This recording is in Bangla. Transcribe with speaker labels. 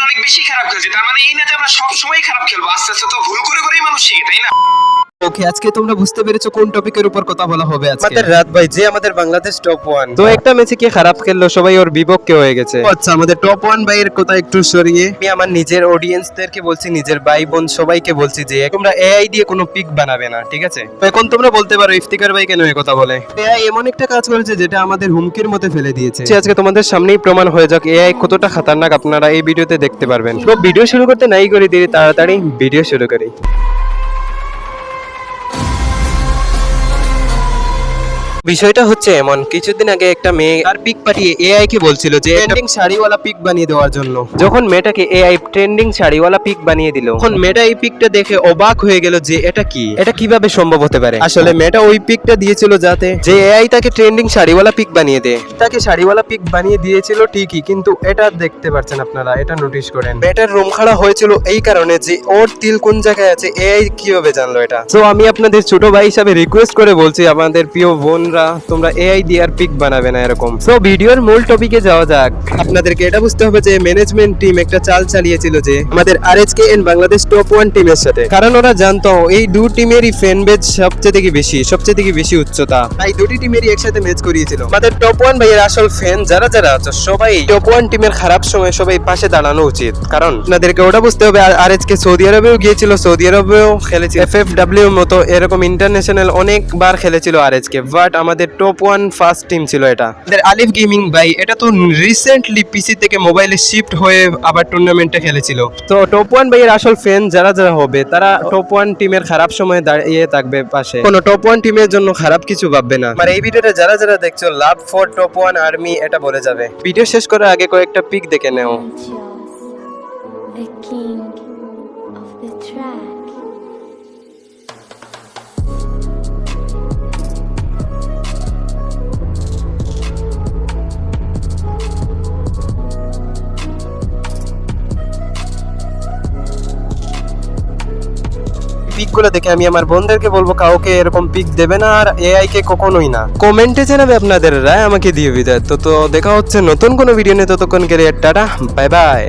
Speaker 1: অনেক বেশি খারাপ খেলছি, তার মানে এই না যে আমরা সব সময় খারাপ খেলবো, আস্তে আস্তে তো ভুল করে করেই মানুষ শিখে, তাই না?
Speaker 2: ওকে, আজকে তোমরা বুঝতে পেরেছো কোন টপিকের উপর কথা বলা হবে আজকে।
Speaker 3: আমাদের রাত ভাই যে আমাদের বাংলাদেশ টপ 1
Speaker 2: তো একটা ম্যাচে কি খারাপ খেললো, সবাই ওর বিপক্ষে হয়ে গেছে।
Speaker 3: আচ্ছা, আমাদের টপ 1 ভাইয়ের কথা একটু সরিয়ে আমি আমার নিজের অডিয়েন্সদেরকে বলছি, নিজের ভাই বোন সবাইকে বলছি যে তোমরা এআই দিয়ে কোনো পিক বানাবে না, ঠিক আছে?
Speaker 2: তো এখন তোমরা বলতে পারো ইফতিকার ভাই কেন এই কথা বলে। এআই এমন একটা কাজ করেছে যেটা আমাদের হুমকির মধ্যে ফেলে দিয়েছে।
Speaker 3: আজকে তোমাদের সামনেই প্রমাণ হয়ে যাক এআই কতটা খতরনাক, আপনারা এই ভিডিওতে দেখতে পারবেন। তো ভিডিও শুরু করতে নাই করি দেরি, তাড়াতাড়ি ভিডিও শুরু করি। বিষয়টা হচ্ছে এমন, কিছুদিন আগে একটা মেয়ে তার পিক পাঠিয়ে এআই কে বলছিল যে
Speaker 2: ট্রেন্ডিং শাড়িওয়ালা পিক বানিয়ে দেওয়ার জন্য।
Speaker 3: যখন মেয়েটাকে এআই ট্রেন্ডিং শাড়িওয়ালা পিক বানিয়ে দিল, তখন মেয়েটা এই পিকটা দেখে অবাক হয়ে গেল যে এটা কি, এটা কিভাবে সম্ভব হতে পারে। আসলে মেয়েটা ওই পিকটা দিয়েছিল যাতে যে এআই তাকে ট্রেন্ডিং শাড়িওয়ালা পিক বানিয়ে দেয়।
Speaker 2: তাকে শাড়িওয়ালা পিক বানিয়ে দিয়েছিল ঠিকই, কিন্তু এটা দেখতে পাচ্ছেন আপনারা, এটা নোটিশ করেন।
Speaker 3: মেয়েটার রুম খাড়া হয়েছিল এই কারণে যে ওর তিল কোন জায়গায় আছে, এআই কিভাবে জানলো এটা। তো আমি আপনাদের ছোট ভাই হিসাবে রিকোয়েস্ট করে বলছি, আমাদের প্রিয় বোনরা, তোমরা এআই দিয়ে আর পিক বানাবে না এরকম। সো ভিডিওর মূল টপিকে যাওয়া যাক।
Speaker 2: আপনাদেরকে এটা বুঝতে হবে যে ম্যানেজমেন্ট টিম একটা চাল চালিয়েছিল যে আমাদের আরএচকে এন্ড বাংলাদেশ টপ 1 টিমের সাথে,
Speaker 3: কারণ ওরা জানতো এই দু টিমেরই ফ্যান বেজ সবচেয়ে থেকে বেশি উচ্চতা।
Speaker 2: তাই দুটি টিমেরই একসাথে ম্যাচ করিয়েছিল।
Speaker 3: আমাদের টপ 1 ভাইয়ের আসল ফ্যান যারা যারা আছে সবাই টপ 1 টিমের খারাপ সময় সবাই পাশে দাঁড়ানো উচিত। কারণ আপনাদেরকে ওটা বুঝতে হবে, আরএচকে সৌদি আরবেও গিয়েছিল, সৌদি আরবেও খেলেছিল, এফএফডব্লিউ মতো এরকম ইন্টারন্যাশনাল অনেকবার খেলেছিল আরএচকে, বাট আমাদের টপ 1 ফার্স্ট টিম ছিল এটা।
Speaker 2: আমাদের আলিফ গেমিং ভাই এটা তো রিসেন্টলি পিসি থেকে মোবাইলে শিফট হয়ে আবার টুর্নামেন্টে খেলেছিল।
Speaker 3: তো টপ 1 ভাইয়ের আসল ফ্যান যারা যারা হবে তারা টপ 1 টিমের খারাপ সময় দাঁড়িয়ে থাকবে পাশে, কোনো টপ 1 টিমের জন্য খারাপ কিছু ভাববে না। আর এই ভিডিওটা যারা যারা দেখছো, লাভ ফর টপ 1 আর্মি এটা বলে যাবে। ভিডিও শেষ করার আগে কয়েকটা পিক দেখে নেও।
Speaker 4: The king of the track.
Speaker 3: পিকগুলো দেখে আমি আমার বোনদেরকে বলবো কাউকে এরকম পিক দেবে না, আর এআই কে কখনোই না। কমেন্টে জানাবে আপনাদের রায়, আমাকে দিয়ে বিদায়। তো দেখা হচ্ছে নতুন কোনো ভিডিও নিয়ে, ততক্ষণ গেলে টাটা, বাই বাই।